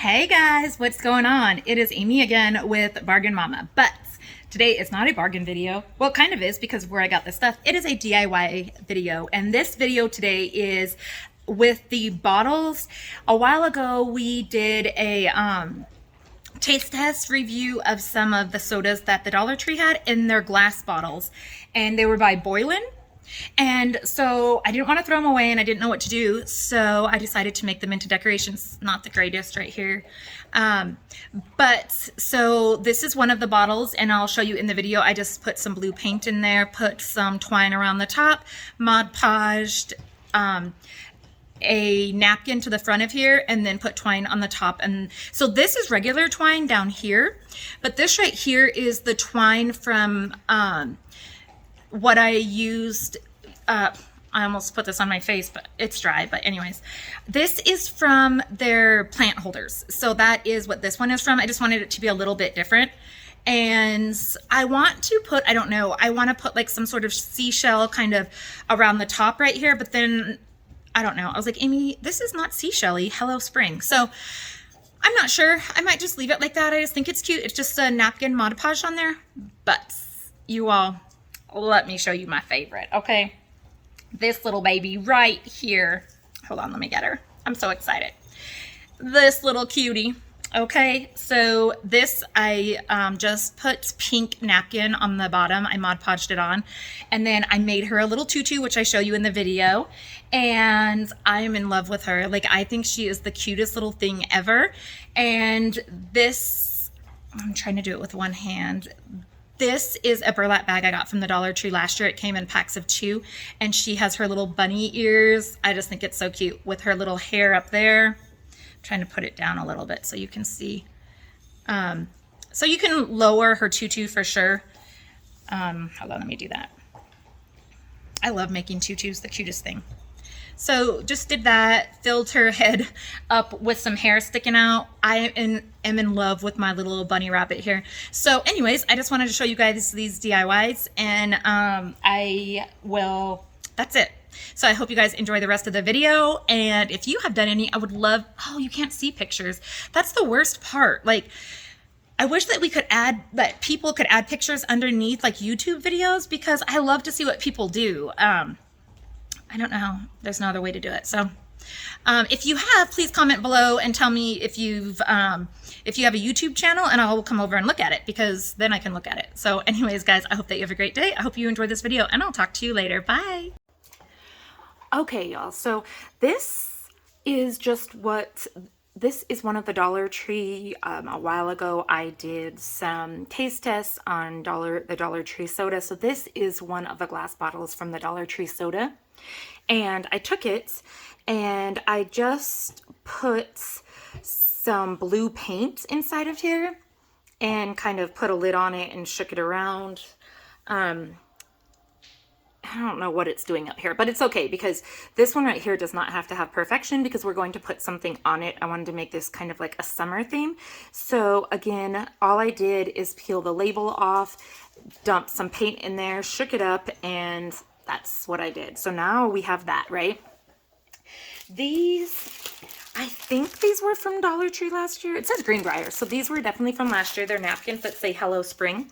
Hey guys, what's going on? It is Amy again with Bargain Mama, but today is not a bargain video. Well, it kind of is because of where I got this stuff. It is a DIY video, and this video today is with the bottles. A while ago, we did a taste test review of some of the sodas that the Dollar Tree had in their glass bottles, and they were by Boylan. And so I didn't want to throw them away and I didn't know what to do. So I decided to make them into decorations. Not the greatest right here. So this is one of the bottles and I'll show you in the video. I just put some blue paint in there, put some twine around the top, Mod Podged a napkin to the front of here, and then put twine on the top. And so this is regular twine down here, but this right here is the twine from what I used. I almost put this on my face, but it's dry. But anyways, this is from their plant holders. So that is what this one is from. I just wanted it to be a little bit different. And I want to put, I don't know, I want to put like some sort of seashell kind of around the top right here. But then, I don't know. I was like, Amy, this is not seashell-y. Hello Spring. So I'm not sure. I might just leave it like that. I just think it's cute. It's just a napkin Mod Podge on there. But you all, let me show you my favorite, okay? This little baby right here. Hold on, let me get her. I'm so excited. This little cutie, okay? So this, I just put pink napkin on the bottom. I Mod Podged it on. And then I made her a little tutu, which I show you in the video. And I'm in love with her. Like, I think she is the cutest little thing ever. And this, I'm trying to do it with one hand. This is a burlap bag I got from the Dollar Tree last year. It came in packs of 2, and she has her little bunny ears. I just think it's so cute with her little hair up there. I'm trying to put it down a little bit so you can see. So you can lower her tutu for sure. Hold on, let me do that. I love making tutus, the cutest thing. So just did that, filled her head up with some hair sticking out. I am in love with my little bunny rabbit here. So anyways, I just wanted to show you guys these DIYs, and that's it. So I hope you guys enjoy the rest of the video. And if you have done any, I would love, oh, you can't see pictures. That's the worst part. Like, I wish that that people could add pictures underneath like YouTube videos, because I love to see what people do. I don't know how, there's no other way to do it. So if you have, please comment below and tell me if you have a YouTube channel, and I will come over and look at it, because then I can look at it. So anyways, guys, I hope that you have a great day. I hope you enjoyed this video, and I'll talk to you later. Bye. Okay, y'all. So this is one of the Dollar Tree. A while ago, I did some taste tests on the Dollar Tree soda. So this is one of the glass bottles from the Dollar Tree soda. And I took it and I just put some blue paint inside of here and kind of put a lid on it and shook it around. I don't know what it's doing up here, but it's okay, because this one right here does not have to have perfection, because we're going to put something on it. I wanted to make this kind of like a summer theme. So again, all I did is peel the label off, dump some paint in there, shook it up, and that's what I did. So now we have that, right? These, I think these were from Dollar Tree last year. It says Greenbrier, so these were definitely from last year. They're napkins that say Hello Spring.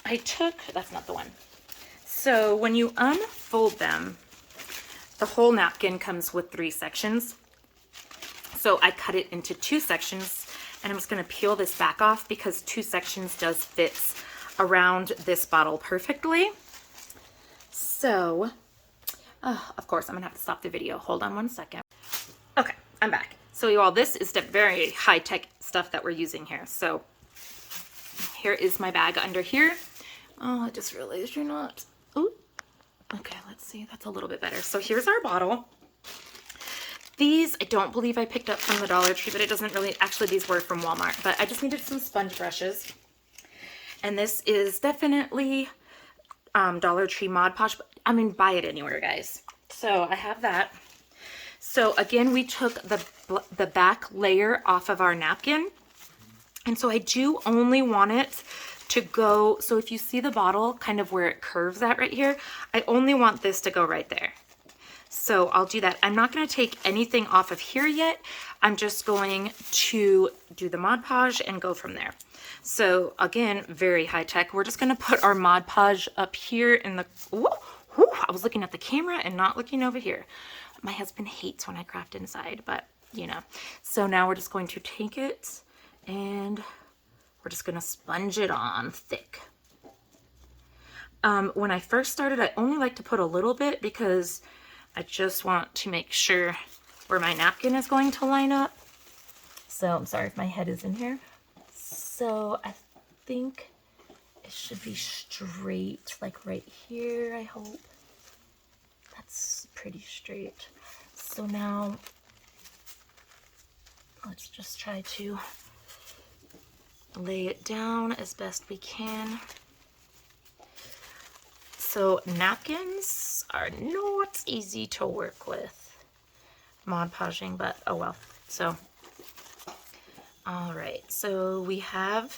That's not the one. So when you unfold them, the whole napkin comes with 3 sections. So I cut it into 2 sections, and I'm just going to peel this back off, because 2 sections does fit around this bottle perfectly. So, of course, I'm going to have to stop the video. Hold on one second. Okay, I'm back. So you all, this is the very high-tech stuff that we're using here. So here is my bag under here. Oh, I just realized you're not. Ooh. Okay, let's see. That's a little bit better. So here's our bottle. These, I don't believe I picked up from the Dollar Tree, but it doesn't really, actually these were from Walmart, but I just needed some sponge brushes. And this is definitely Dollar Tree Mod Podge. I mean, buy it anywhere, guys. So I have that. So again, we took the back layer off of our napkin. And so I do only want it to go, so if you see the bottle kind of where it curves at right here, I only want this to go right there. So I'll do that. I'm not going to take anything off of here yet. I'm just going to do the Mod Podge and go from there. So again, very high tech. We're just going to put our Mod Podge up here in the, I was looking at the camera and not looking over here. My husband hates when I craft inside, but you know. So now we're just going to take it and we're just going to sponge it on thick. When I first started, I only like to put a little bit because I just want to make sure where my napkin is going to line up. So I'm sorry if my head is in here. So I think it should be straight, like right here, I hope. That's pretty straight. So now let's just try to lay it down as best we can. So napkins are not easy to work with Mod Podging, but oh well. So, all right, so we have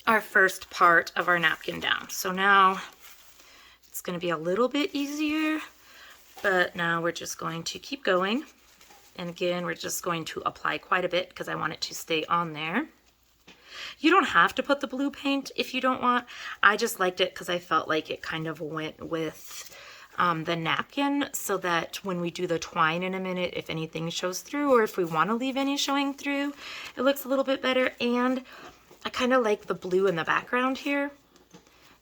our first part of our napkin down. So now it's going to be a little bit easier, but now we're just going to keep going. And again, we're just going to apply quite a bit because I want it to stay on there. You don't have to put the blue paint if you don't want. I just liked it because I felt like it kind of went with the napkin, so that when we do the twine in a minute, if anything shows through or if we want to leave any showing through, it looks a little bit better. And I kind of like the blue in the background here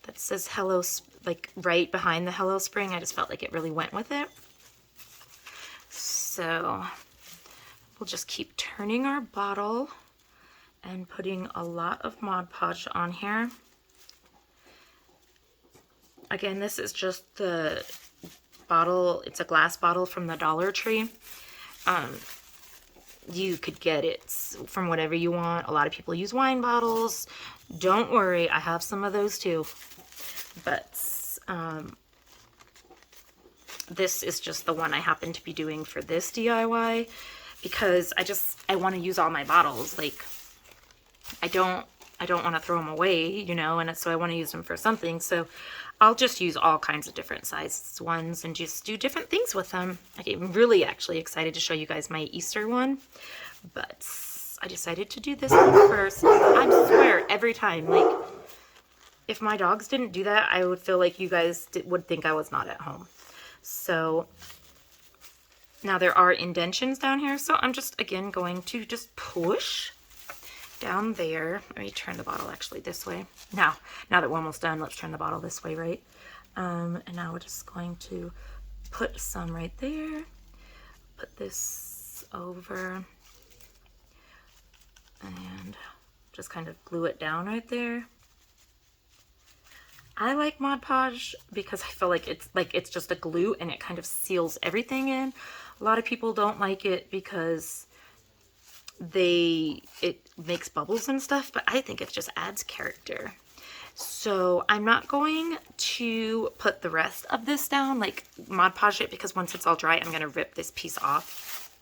that says hello, like right behind the Hello Spring. I just felt like it really went with it. So we'll just keep turning our bottle and putting a lot of Mod Podge on here. Again, this is just the bottle. It's a glass bottle from the Dollar Tree. You could get it from whatever you want. A lot of people use wine bottles. Don't worry, I have some of those too. But this is just the one I happen to be doing for this DIY because I want to use all my bottles. Like, I don't want to throw them away, you know, and so I want to use them for something. So I'll just use all kinds of different sized ones and just do different things with them. I'm really actually excited to show you guys my Easter one, but I decided to do this one first. I swear, every time, like, if my dogs didn't do that, I would feel like you guys would think I was not at home. So now there are indentions down here, so I'm just, again, going to just push down there. Let me turn the bottle actually this way. Now that we're almost done, let's turn the bottle this way, right? And now we're just going to put some right there. Put this over. And just kind of glue it down right there. I like Mod Podge because I feel like it's just a glue and it kind of seals everything in. A lot of people don't like it because it makes bubbles and stuff, but I think it just adds character. So I'm not going to put the rest of this down, like Mod Podge it, because once it's all dry, I'm going to rip this piece off.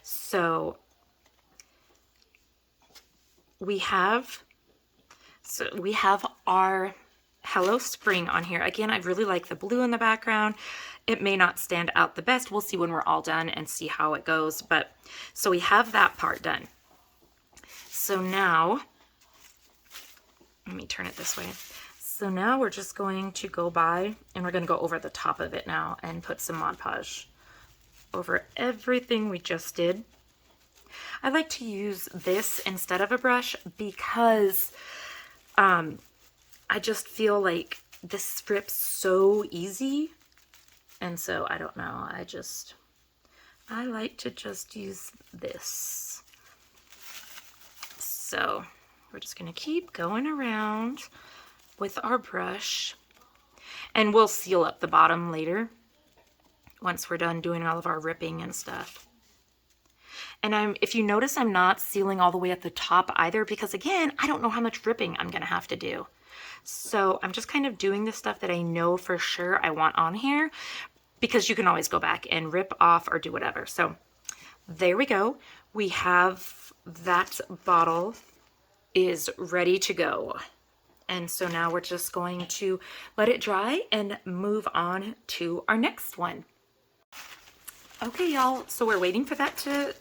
So we have our Hello Spring on here. Again, I really like the blue in the background. It may not stand out the best. We'll see when we're all done and see how it goes. But so we have that part done. So now, let me turn it this way. So now we're just going to go by and we're going to go over the top of it now and put some Mod Podge over everything we just did. I like to use this instead of a brush because I just feel like this strips so easy. And so I don't know, I like to just use this. So we're just gonna keep going around with our brush and we'll seal up the bottom later once we're done doing all of our ripping and stuff. And if you notice, I'm not sealing all the way at the top either because again, I don't know how much ripping I'm gonna have to do. So I'm just kind of doing the stuff that I know for sure I want on here because you can always go back and rip off or do whatever. So there we go. We have that bottle is ready to go. And so now we're just going to let it dry and move on to our next one. Okay, y'all, so we're waiting for that to,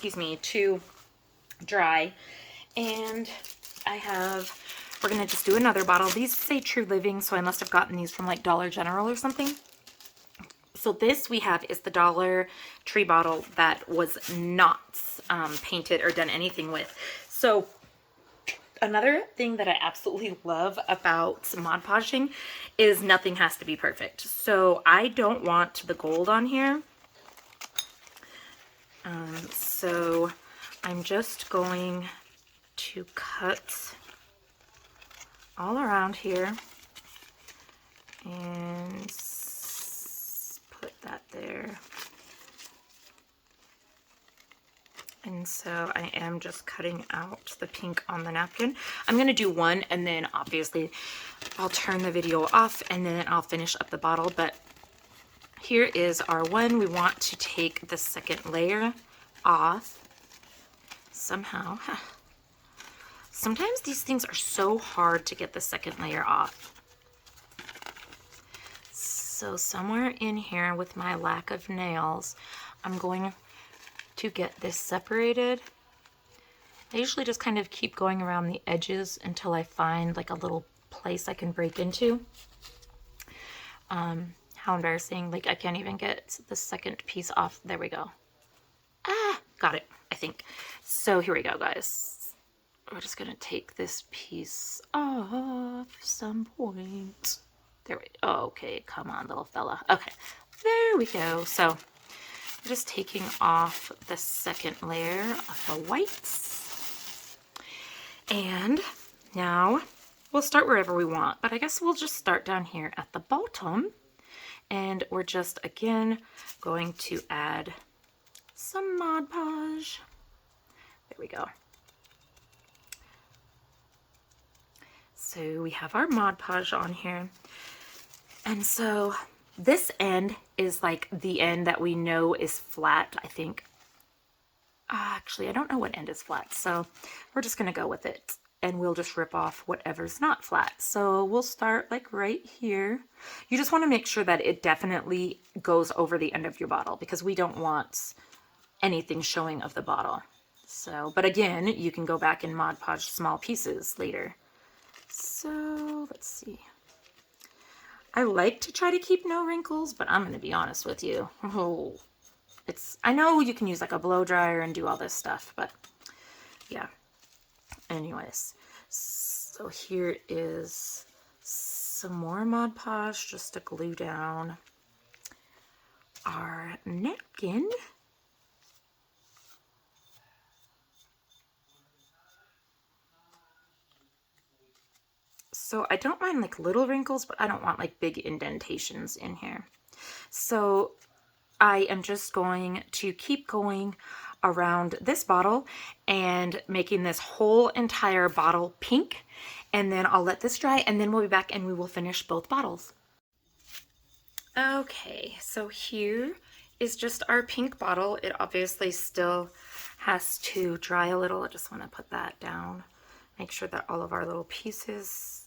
to dry. And we're gonna just do another bottle. These say True Living, so I must have gotten these from like Dollar General or something. So this we have is the Dollar Tree bottle that was not painted or done anything with. So another thing that I absolutely love about Mod Podging is nothing has to be perfect. So I don't want the gold on here. So I'm just going to cut all around here and put that there. And so I am just cutting out the pink on the napkin. I'm going to do one, and then obviously I'll turn the video off and then I'll finish up the bottle. But here is our one. We want to take the second layer off somehow. Sometimes these things are so hard to get the second layer off. So somewhere in here with my lack of nails, I'm going to get this separated. I usually just kind of keep going around the edges until I find like a little place I can break into. How embarrassing, like I can't even get the second piece off. There we go. Got it, I think. So here we go, guys. We're just gonna take this piece off some point. There we go. Okay, come on, little fella. Okay, there we go. So just taking off the second layer of the whites. And now we'll start wherever we want, but I guess we'll just start down here at the bottom. And we're just, again, going to add some Mod Podge. There we go. So we have our Mod Podge on here. And so this end is like the end that we know is flat, I think. Actually, I don't know what end is flat, so we're just going to go with it. And we'll just rip off whatever's not flat. So we'll start like right here. You just want to make sure that it definitely goes over the end of your bottle because we don't want anything showing of the bottle. So, but again, you can go back and Mod Podge small pieces later. So let's see. I like to try to keep no wrinkles, but I'm going to be honest with you. Oh, I know you can use like a blow dryer and do all this stuff, but yeah. Anyways, so here is some more Mod Podge just to glue down our napkin. So I don't mind like little wrinkles, but I don't want like big indentations in here. So I am just going to keep going around this bottle and making this whole entire bottle pink. And then I'll let this dry and then we'll be back and we will finish both bottles. Okay, so here is just our pink bottle. It obviously still has to dry a little. I just want to put that down. Make sure that all of our little pieces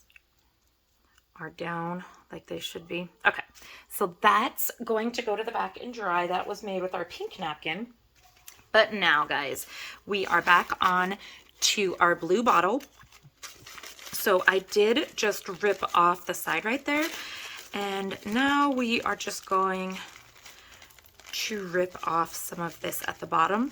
are down like they should be. Okay, so that's going to go to the back and dry. That was made with our pink napkin. But now, guys, we are back on to our blue bottle. So I did just rip off the side right there. And now we are just going to rip off some of this at the bottom.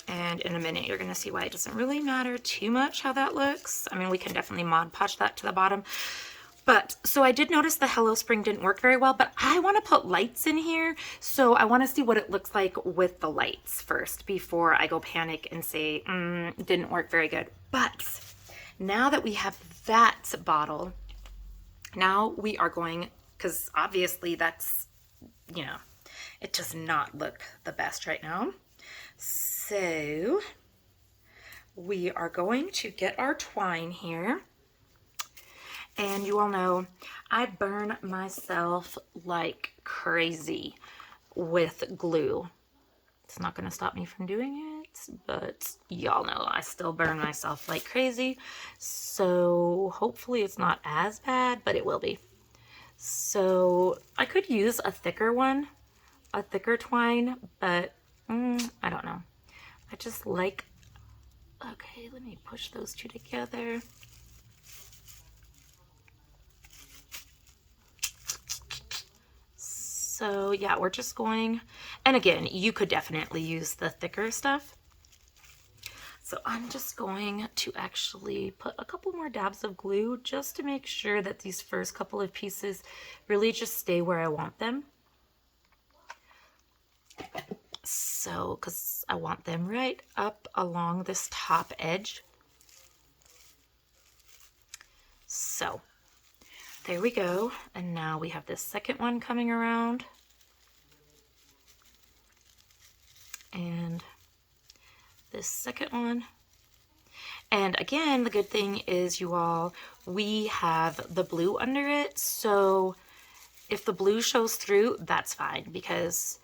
And in a minute, you're going to see why it doesn't really matter too much how that looks. I mean, we can definitely Mod Podge that to the bottom. But, so I did notice the Hello Spring didn't work very well, but I want to put lights in here. So I want to see what it looks like with the lights first before I go panic and say, it didn't work very good. But now that we have that bottle, now we are going, because obviously that's, you know, it does not look the best right now. So we are going to get our twine here. And you all know I burn myself like crazy with glue. It's not going to stop me from doing it. but y'all know I still burn myself like crazy. So hopefully it's not as bad, but it will be. So I could use a thicker one, a thicker twine, but I don't know. I just like, okay, let me push those two together. So yeah, we're just going, and again, you could definitely use the thicker stuff. So I'm just going to actually put a couple more dabs of glue just to make sure that these first couple of pieces really just stay where I want them. So, because I want them right up along this top edge. So there we go. And now we have this second one coming around. And this second one. And again, the good thing is, you all, we have the blue under it. So if the blue shows through, that's fine, because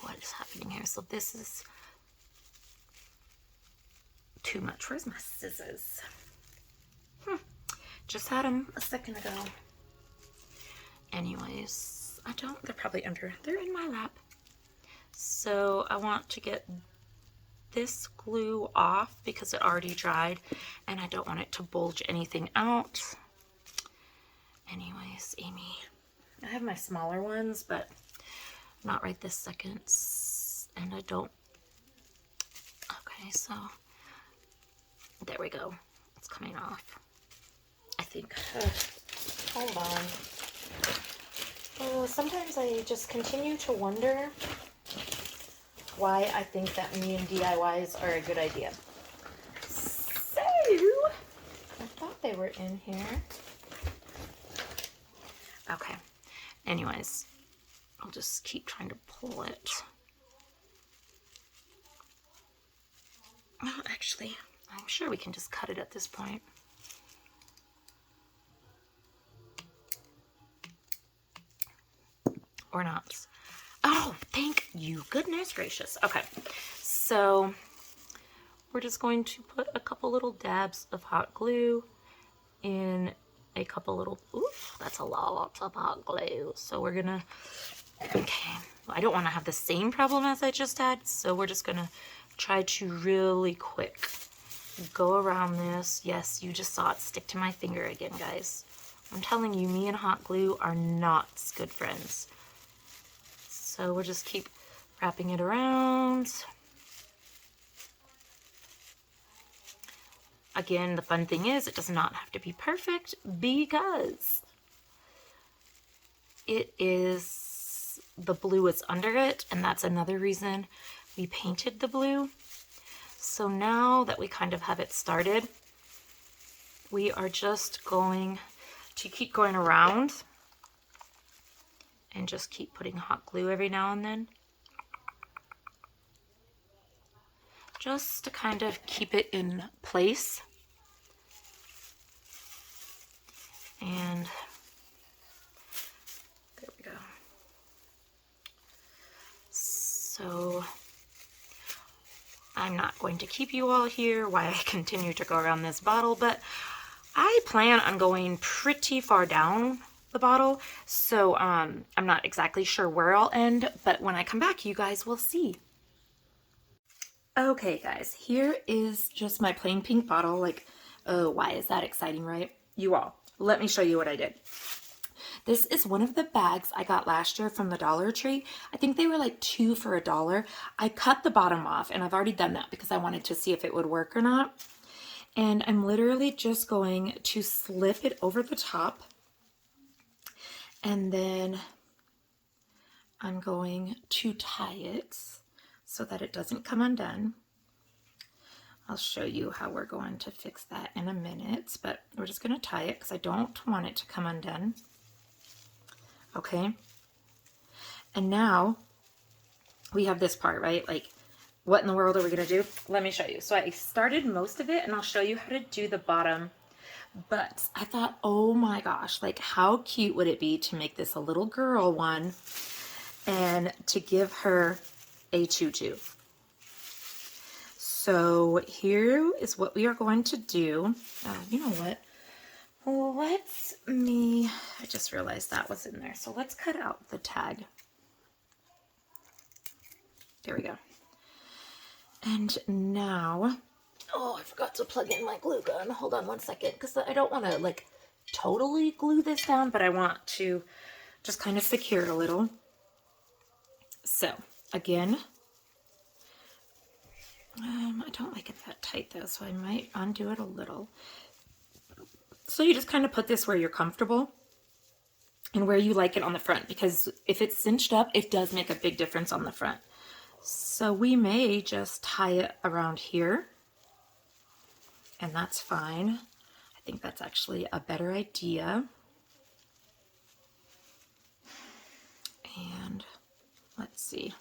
what is happening here? So this is too much. Where's my scissors? Just had them a second ago. Anyways, they're probably under, they're in my lap. So I want to get this glue off because it already dried and I don't want it to bulge anything out. Anyways, Amy, I have my smaller ones, but not right this second. And I don't, okay, so there we go. It's coming off, I think. Hold on. Sometimes I just continue to wonder why I think that me and DIYs are a good idea. So, I thought they were in here. Okay. Anyways, I'll just keep trying to pull it. Oh, actually, I'm sure we can just cut it at this point. Or not. Oh, thank you, goodness gracious. Okay, so we're just going to put a couple little dabs of hot glue in a couple little, oof, that's a lot of hot glue. So we're gonna, okay, I don't want to have the same problem as I just had, so we're just gonna try to really quick go around this. Yes, you just saw it stick to my finger again, guys. I'm telling you, me and hot glue are not good friends. So we'll just keep wrapping it around. Again, the fun thing is, it does not have to be perfect because it is, the blue is under it, and that's another reason we painted the blue. So now that we kind of have it started, we are just going to keep going around and just keep putting hot glue every now and then, just to kind of keep it in place. And there we go. So I'm not going to keep you all here while I continue to go around this bottle, but I plan on going pretty far down the bottle, so I'm not exactly sure where I'll end, but when I come back, you guys will see. Okay, guys, here is just my plain pink bottle. Like, oh, why is that exciting, right? You all, let me show you what I did. This is one of the bags I got last year from the Dollar Tree. I think they were like 2 for $1. I cut the bottom off, and I've already done that because I wanted to see if it would work or not. And I'm literally just going to slip it over the top. And then I'm going to tie it so that it doesn't come undone. I'll show you how we're going to fix that in a minute, but we're just going to tie it because I don't want it to come undone. Okay. And now we have this part, right? Like, what in the world are we going to do? Let me show you. So I started most of it, and I'll show you how to do the bottom. But I thought, oh my gosh, like, how cute would it be to make this a little girl one and to give her a tutu? So here is what we are going to do. You know what? I just realized that was in there. So let's cut out the tag. There we go. And now, oh, I forgot to plug in my glue gun. Hold on one second, because I don't want to like totally glue this down, but I want to just kind of secure it a little. So again, I don't like it that tight though, so I might undo it a little. So you just kind of put this where you're comfortable and where you like it on the front, because if it's cinched up, it does make a big difference on the front. So we may just tie it around here, and that's fine. I think that's actually a better idea. And let's see.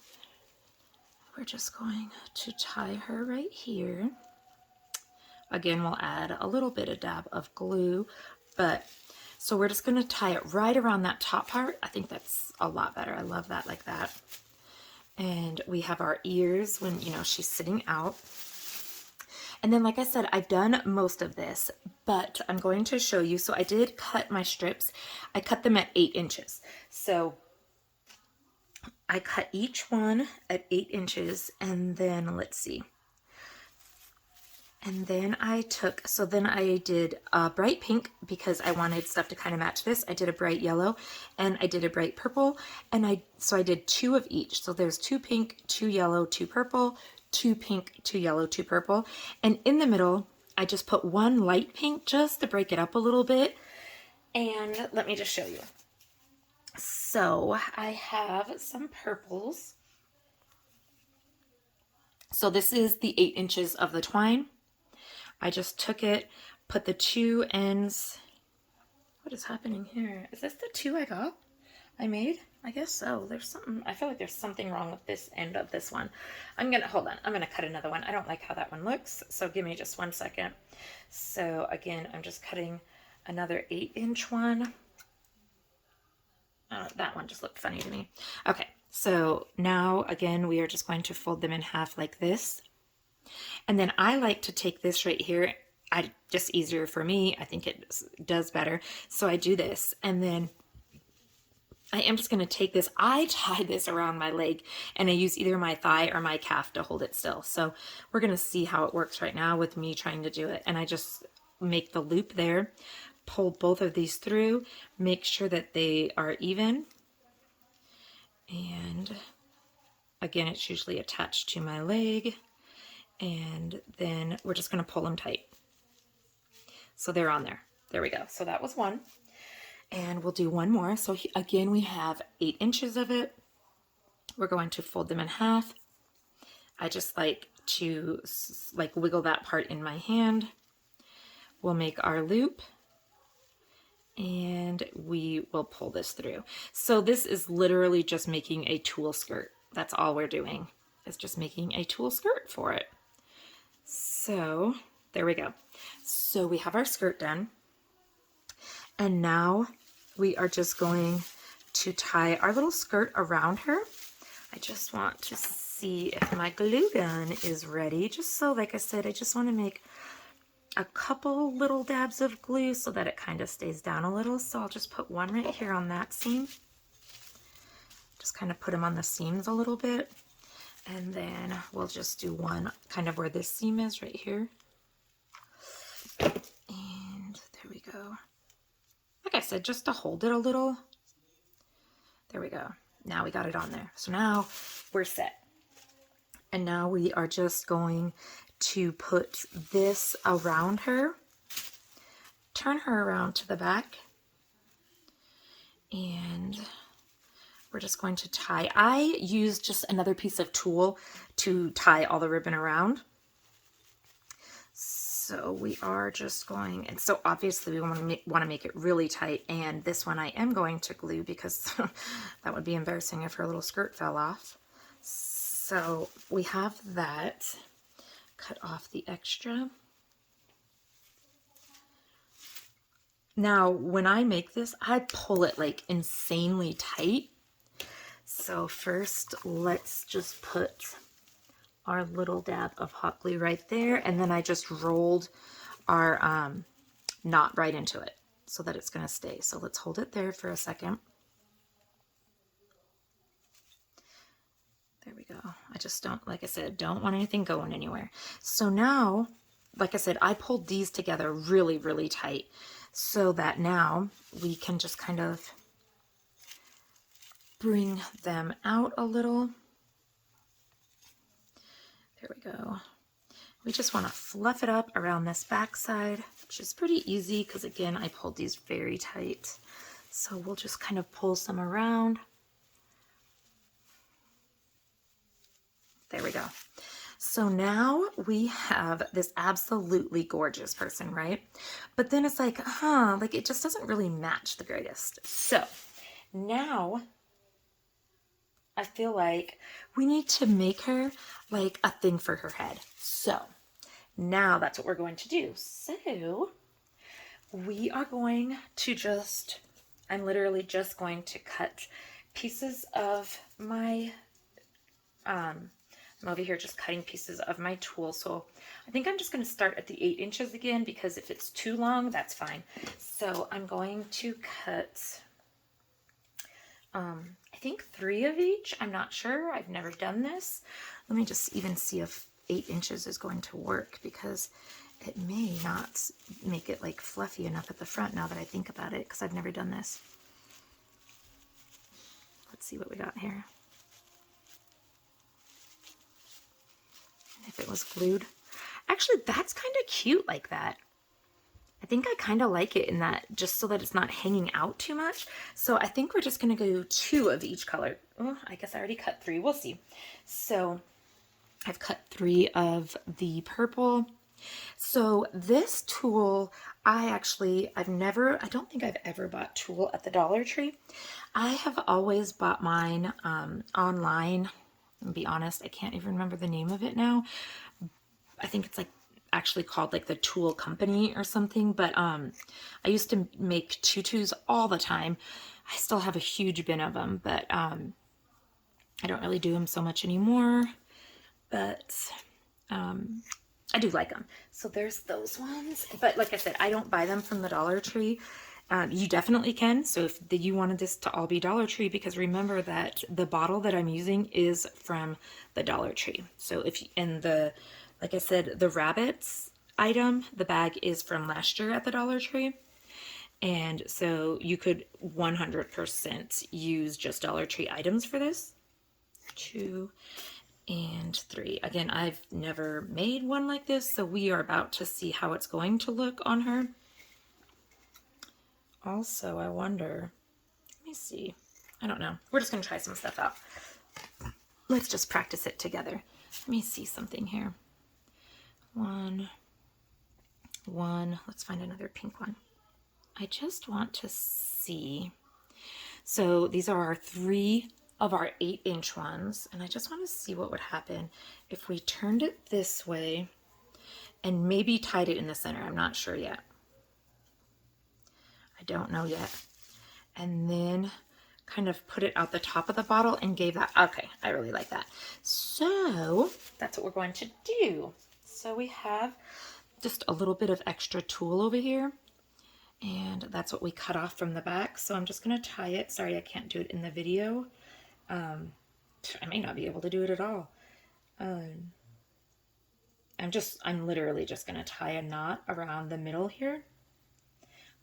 We're just going to tie her right here. Again, we'll add a little bit of dab of glue, but so we're just going to tie it right around that top part. I think that's a lot better. I love that like that. And we have our ears when, you know, she's sitting out. And then, like I said, I've done most of this, but I'm going to show you. So I did cut my strips. I cut them at 8 inches. So I cut each one at 8 inches, and then let's see. And then I did a bright pink because I wanted stuff to kind of match this. I did a bright yellow and I did a bright purple, and so I did 2 of each. So there's 2 pink, 2 yellow, 2 purple, 2 pink, 2 yellow, 2 purple. And in the middle, I just put 1 light pink just to break it up a little bit. And let me just show you. So I have some purples. So this is the 8 inches of the twine. I just took it, put the 2 ends. What is happening here? Is this the 2 I made? I guess so. There's something, I feel like there's something wrong with this end of this one. Hold on. I'm going to cut another one. I don't like how that one looks. So give me just 1 second. So again, I'm just cutting another 8-inch one. That one just looked funny to me. Okay. So now again, we are just going to fold them in half like this. And then I like to take this right here. Just easier for me. I think it does better. So I do this, and then I am just going to take this. I tie this around my leg, and I use either my thigh or my calf to hold it still. So we're going to see how it works right now with me trying to do it. And I just make the loop there, pull both of these through, make sure that they are even. And again, it's usually attached to my leg. And then we're just going to pull them tight. So they're on there. There we go. So that was one. And we'll do one more. So again, we have 8 inches of it. We're going to fold them in half. I just like to wiggle that part in my hand. We'll make our loop, and we will pull this through. So this is literally just making a tulle skirt. That's all we're doing, is just making a tulle skirt for it. So there we go. So we have our skirt done. And now we are just going to tie our little skirt around her. I just want to see if my glue gun is ready. Just so, like I said, I just want to make a couple little dabs of glue so that it kind of stays down a little. So I'll just put one right here on that seam. Just kind of put them on the seams a little bit. And then we'll just do one kind of where this seam is right here. And there we go. Like I said, just to hold it a little. There we go. Now we got it on there. So now we're set. And now we are just going to put this around her. Turn her around to the back. And we're just going to tie. I use just another piece of tulle to tie all the ribbon around. So we are just going, and so obviously we want to make it really tight. And this one I am going to glue because that would be embarrassing if her little skirt fell off. So we have that. Cut off the extra. Now, when I make this, I pull it like insanely tight. So first, let's just put our little dab of hot glue right there. And then I just rolled our knot right into it so that it's going to stay. So let's hold it there for a second. There we go. I just don't, like I said, don't want anything going anywhere. So now, like I said, I pulled these together really, really tight so that now we can just kind of bring them out a little. There we go. We just want to fluff it up around this back side, which is pretty easy because, again, I pulled these very tight. So we'll just kind of pull some around. There we go. So now we have this absolutely gorgeous person, right? But then it's like, like it just doesn't really match the greatest. So now I feel like we need to make her like a thing for her head. So now that's what we're going to do. So we are going to just, I'm literally just going to cut pieces of my, I'm over here just cutting pieces of my tulle. So I think I'm just going to start at the 8 inches again, because if it's too long, that's fine. So I'm going to cut, I think 3 of each. I'm not sure. I've never done this. Let me just even see if 8 inches is going to work, because it may not make it like fluffy enough at the front now that I think about it, because I've never done this. Let's see what we got here. If it was glued. Actually, that's kind of cute like that. I think I kind of like it in that, just so that it's not hanging out too much. So I think we're just going to go 2 of each color. Oh, I guess I already cut 3. We'll see. So I've cut 3 of the purple. So this tulle, I don't think I've ever bought tulle at the Dollar Tree. I have always bought mine online. And be honest, I can't even remember the name of it now. I think it's like actually called like the Tulle Company or something. But I used to make tutus all the time. I still have a huge bin of them, but I don't really do them so much anymore. But I do like them. So there's those ones. But like I said, I don't buy them from the Dollar Tree. You definitely can. So if you wanted this to all be Dollar Tree, because remember that the bottle that I'm using is from the Dollar Tree. So if you, and the, like I said, the rabbits item, the bag is from last year at the Dollar Tree. And so you could 100% use just Dollar Tree items for this. 2 and 3. Again, I've never made one like this, so we are about to see how it's going to look on her. Also, I wonder, let me see. I don't know. We're just going to try some stuff out. Let's just practice it together. Let me see something here. 1. Let's find another pink one. I just want to see. So these are our 3 of our 8-inch ones. And I just want to see what would happen if we turned it this way and maybe tied it in the center. I'm not sure yet. I don't know yet. And then kind of put it out the top of the bottle and gave that, okay, I really like that. So that's what we're going to do. So we have just a little bit of extra tulle over here. And that's what we cut off from the back. So I'm just going to tie it. Sorry, I can't do it in the video. I may not be able to do it at all. I'm literally just going to tie a knot around the middle here.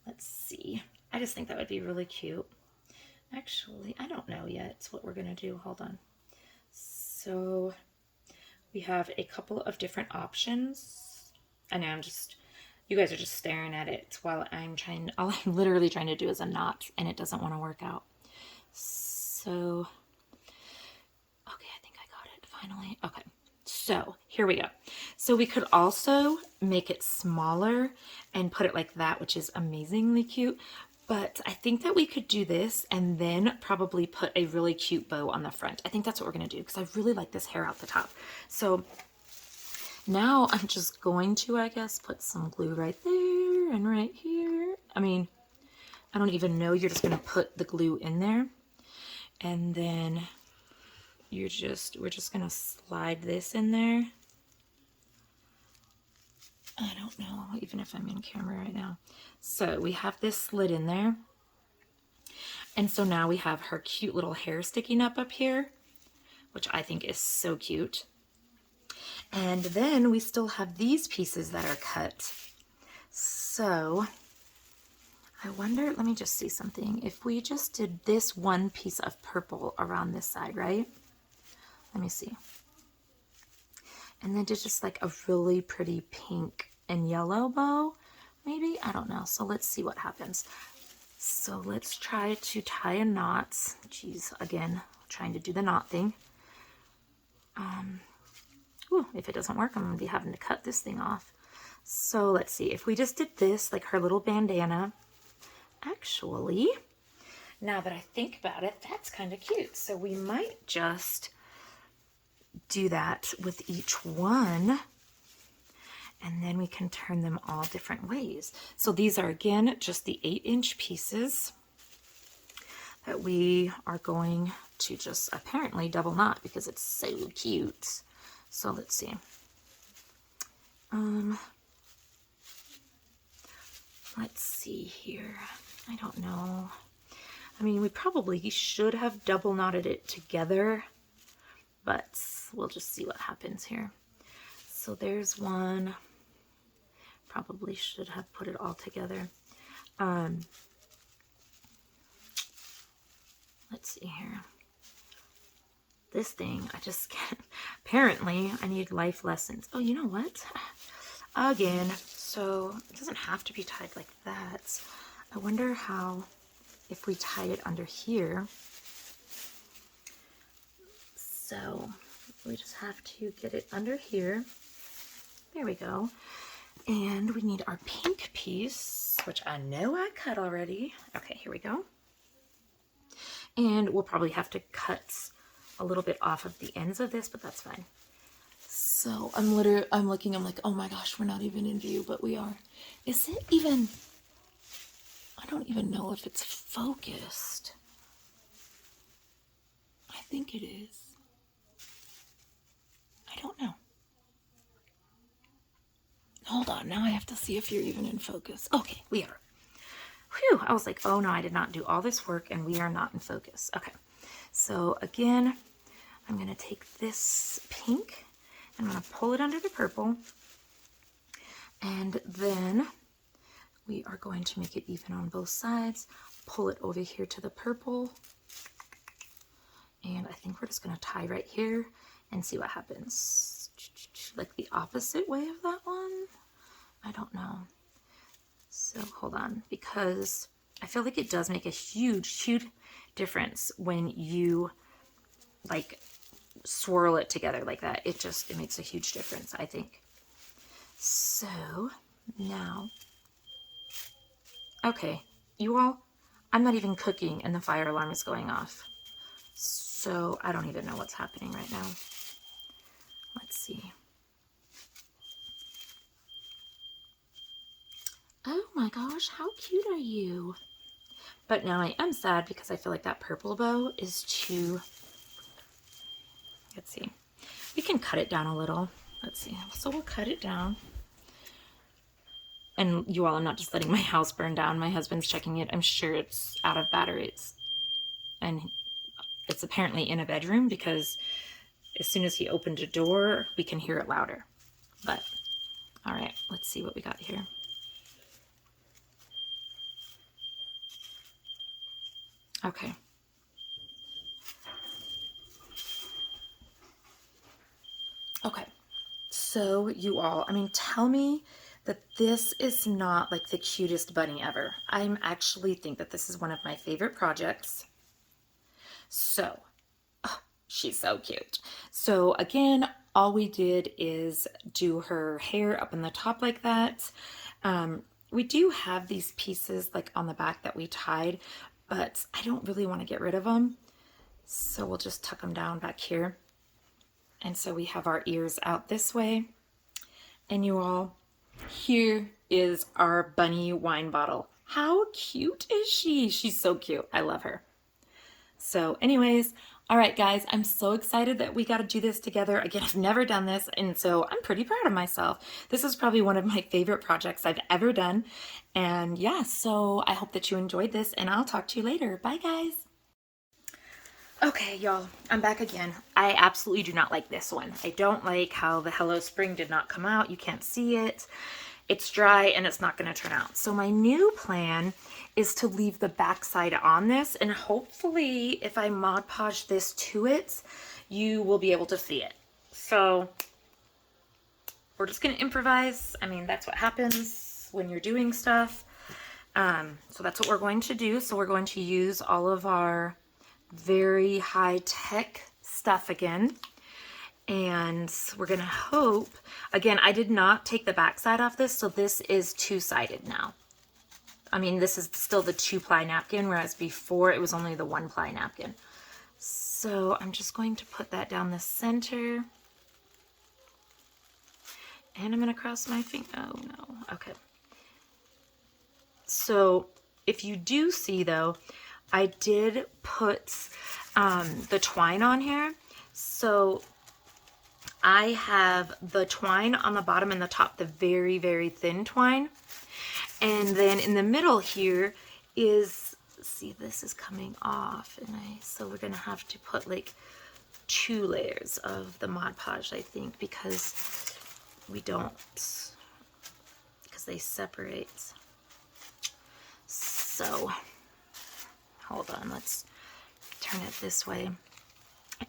Let's see. I just think that would be really cute. Actually, I don't know yet. It's what we're going to do. Hold on. So we have a couple of different options. I know you guys are just staring at it while all I'm literally trying to do is a knot, and it doesn't want to work out. So, okay, I think I got it finally. Okay. So here we go. So we could also make it smaller and put it like that, which is amazingly cute. But I think that we could do this and then probably put a really cute bow on the front. I think that's what we're going to do, because I really like this hair out the top. So now I'm just going to, I guess, put some glue right there and right here. I mean, I don't even know. You're just going to put the glue in there. And then we're just gonna slide this in there. I don't know, even if I'm in camera right now. So we have this slid in there. And so now we have her cute little hair sticking up here, which I think is so cute. And then we still have these pieces that are cut. So I wonder, let me just see something. If we just did this one piece of purple around this side, right? Let me see. And then did just like a really pretty pink and yellow bow, maybe? I don't know. So let's see what happens. So let's try to tie a knot. Geez, again, trying to do the knot thing. If it doesn't work, I'm gonna be having to cut this thing off. So let's see, if we just did this, like her little bandana, actually, now that I think about it, that's kind of cute. So we might just do that with each one, and then we can turn them all different ways. So these are, again, just the 8-inch pieces that we are going to just apparently double knot because it's so cute. So let's see. Let's see here. I don't know. I mean, we probably should have double knotted it together, but we'll just see what happens here. So there's one. Probably should have put it all together. Let's see here. This thing, I just can't. Apparently, I need life lessons. Oh, you know what? Again, so it doesn't have to be tied like that. I wonder how, if we tie it under here. So we just have to get it under here. There we go. And we need our pink piece, which I know I cut already. Okay, here we go. And we'll probably have to cut a little bit off of the ends of this, but that's fine. So I'm looking, I'm like, oh my gosh, we're not even in view, but we are. Is it even, I don't even know if it's focused. I think it is. I don't know. Hold on, now I have to see if you're even in focus. Okay, we are. Whew, I was like, oh no, I did not do all this work and we are not in focus. Okay, so again, I'm gonna take this pink, I'm gonna pull it under the purple, and then we are going to make it even on both sides, pull it over here to the purple, and I think we're just gonna tie right here and see what happens. Like the opposite way of that one? I don't know. So hold on, because I feel like it does make a huge difference when you like swirl it together like that. It makes a huge difference, I think. So now, okay, you all, I'm not even cooking and the fire alarm is going off. So I don't even know what's happening right now. Let's see. Oh my gosh, how cute are you? But now I am sad because I feel like that purple bow is too, let's see. We can cut it down a little. Let's see. So we'll cut it down. And you all, I'm not just letting my house burn down. My husband's checking it. I'm sure it's out of batteries. And it's apparently in a bedroom because as soon as he opened a door, we can hear it louder. But, all right, let's see what we got here. Okay. Okay, so you all, I mean, tell me that this is not like the cutest bunny ever. I'm actually think that this is one of my favorite projects. So, oh, she's so cute. So again, all we did is do her hair up in the top like that. We do have these pieces like on the back that we tied, but I don't really want to get rid of them. So we'll just tuck them down back here. And so we have our ears out this way. And you all, here is our bunny wine bottle. How cute is she? She's so cute. I love her. So anyways, All right, guys, I'm so excited that we got to do this together. Again, I've never done this, and so I'm pretty proud of myself. This is probably one of my favorite projects I've ever done. And yeah, so I hope that you enjoyed this, and I'll talk to you later. Bye, guys. Okay, y'all, I'm back again. I absolutely do not like this one. I don't like how the Hello Spring did not come out. You can't see it. It's dry and it's not going to turn out. So my new plan is to leave the backside on this, and hopefully if I Mod Podge this to it, you will be able to see it. So we're just going to improvise. I mean, that's what happens when you're doing stuff. So that's what we're going to do. So we're going to use all of our very high-tech stuff again. And we're gonna hope, again, I did not take the back side off this, so this is two-sided now. I mean, this is still the 2-ply napkin, whereas before it was only the 1-ply napkin. So I'm just going to put that down the center. And I'm gonna cross my finger. Oh no, okay. So if you do see though, I did put the twine on here. So I have the twine on the bottom and the top, the very, very thin twine. And then in the middle here is, see, this is coming off. And so we're gonna have to put like 2 layers of the Mod Podge, I think, because we don't, because they separate. So, hold on, let's turn it this way.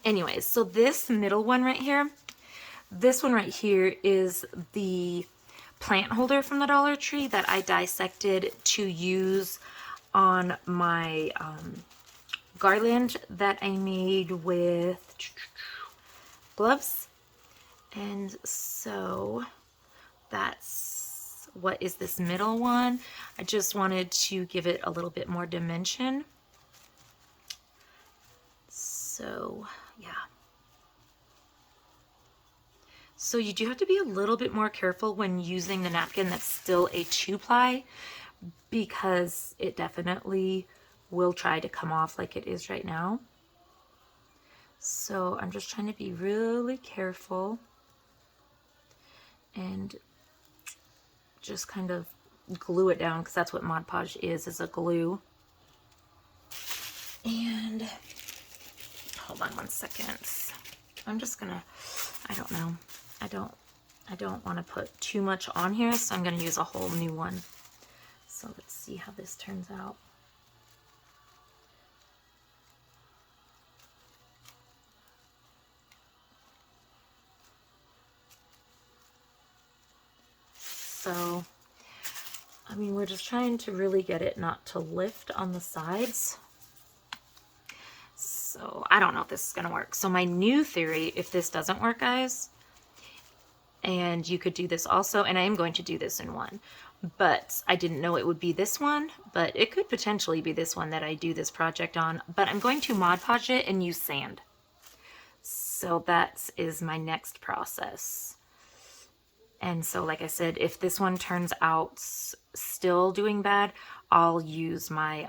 Anyways, so this middle one right here, this one right here is the plant holder from the Dollar Tree that I dissected to use on my garland that I made with gloves. And so that's what is this middle one. I just wanted to give it a little bit more dimension. So yeah. So you do have to be a little bit more careful when using the napkin that's still a 2-ply, because it definitely will try to come off like it is right now. So I'm just trying to be really careful and just kind of glue it down, because that's what Mod Podge is a glue. And hold on one second. I'm just gonna, I don't know. I don't want to put too much on here, so I'm going to use a whole new one. So let's see how this turns out. So, I mean, we're just trying to really get it not to lift on the sides. So I don't know if this is going to work. So my new theory, if this doesn't work, guys, and you could do this also, and I am going to do this in one, but I didn't know it would be this one, but it could potentially be this one that I do this project on, but I'm going to Mod Podge it and use sand. So that is my next process. And so, like I said, if this one turns out still doing bad, I'll use my,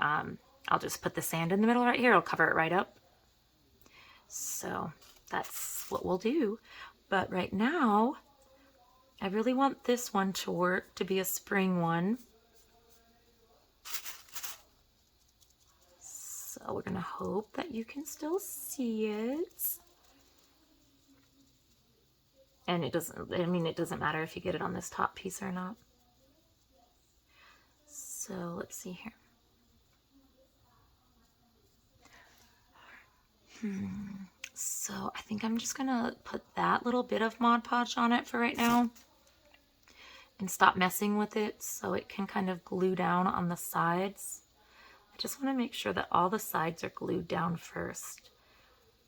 I'll just put the sand in the middle right here. I'll cover it right up. So that's what we'll do. But right now, I really want this one to work, to be a spring one. So we're gonna hope that you can still see it. And it doesn't, I mean, it doesn't matter if you get it on this top piece or not. So let's see here. So I think I'm just gonna put that little bit of Mod Podge on it for right now and stop messing with it so it can kind of glue down on the sides. I just want to make sure that all the sides are glued down first,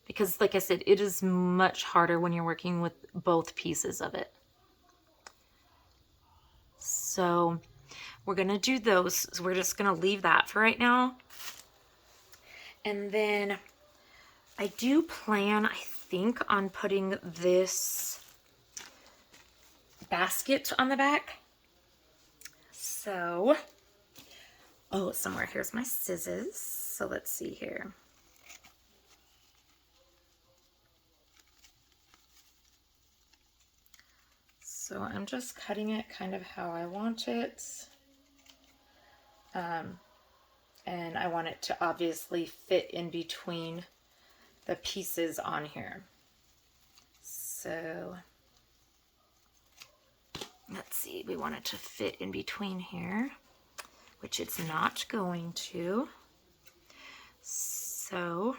because like I said, it is much harder when you're working with both pieces of it. So we're gonna do those. So we're just gonna leave that for right now. And then I do plan, I think, on putting this basket on the back. So, oh, somewhere, here's my scissors. So let's see here. So I'm just cutting it kind of how I want it. And I want it to obviously fit in between the pieces on here. So let's see, we want it to fit in between here, which it's not going to. So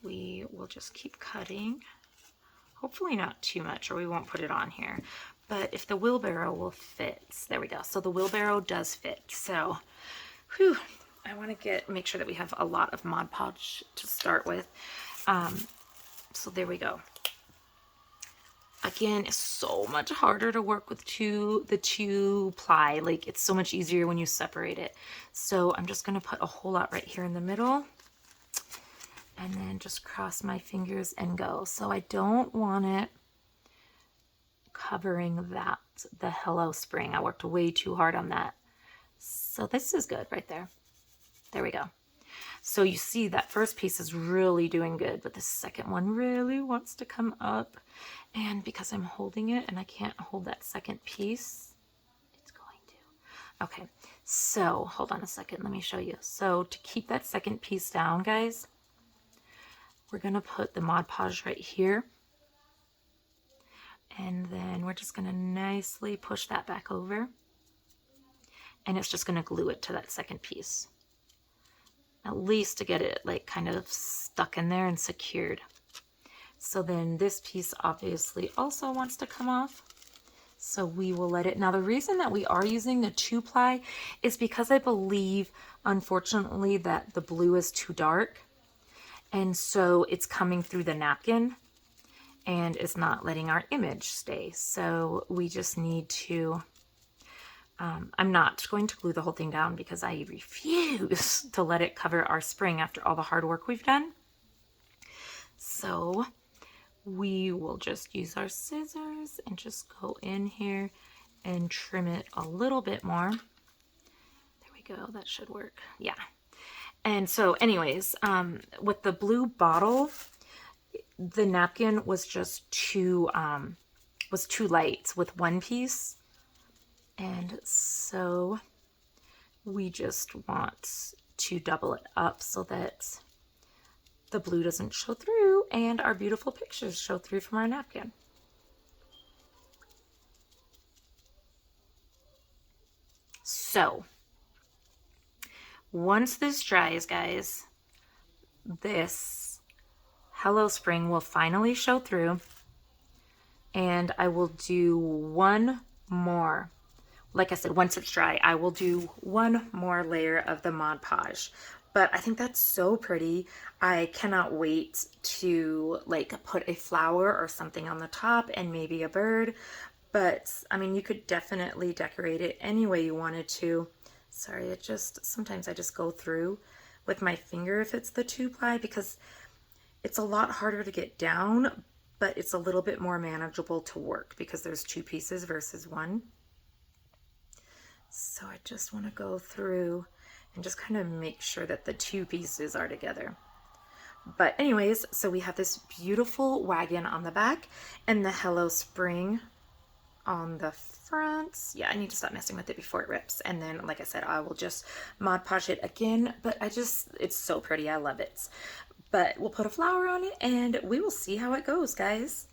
we will just keep cutting. Hopefully not too much, or we won't put it on here. But if the wheelbarrow will fit, there we go. So the wheelbarrow does fit. So, whew, I want to make sure that we have a lot of Mod Podge to start with. So there we go. Again, it's so much harder to work with the two ply. Like, it's so much easier when you separate it. So I'm just going to put a whole lot right here in the middle. And then just cross my fingers and go. So I don't want it covering the Hello Spring. I worked way too hard on that. So this is good right there. There we go. So you see that first piece is really doing good, but the second one really wants to come up. And because I'm holding it and I can't hold that second piece, it's going to. Okay, so hold on a second. Let me show you. So to keep that second piece down, guys, we're going to put the Mod Podge right here. And then we're just going to nicely push that back over. And it's just going to glue it to that second piece. At least to get it like kind of stuck in there and secured. So then this piece obviously also wants to come off. So we will let it. Now the reason that we are using the 2-ply is because I believe, unfortunately, that the blue is too dark. And so it's coming through the napkin and it's not letting our image stay. So we just need to, I'm not going to glue the whole thing down because I refuse to let it cover our spring after all the hard work we've done. So we will just use our scissors and just go in here and trim it a little bit more. There we go, that should work. Yeah. And so anyways, with the blue bottle, the napkin was just too light with one piece. And so we just want to double it up so that the blue doesn't show through and our beautiful pictures show through from our napkin. So once this dries, guys, this Hello Spring will finally show through, and I will do one more. Like I said, once it's dry, I will do one more layer of the Mod Podge. But I think that's so pretty. I cannot wait to like put a flower or something on the top and maybe a bird. But I mean, you could definitely decorate it any way you wanted to. Sorry, sometimes I just go through with my finger if it's the 2-ply because it's a lot harder to get down, but it's a little bit more manageable to work because there's 2 pieces versus 1. So I just want to go through and just kind of make sure that the 2 pieces are together. But anyways, so we have this beautiful wagon on the back and the Hello Spring on the front. Yeah, I need to stop messing with it before it rips. And then, like I said, I will just Mod Podge it again, but it's so pretty. I love it. But we'll put a flower on it and we will see how it goes, guys.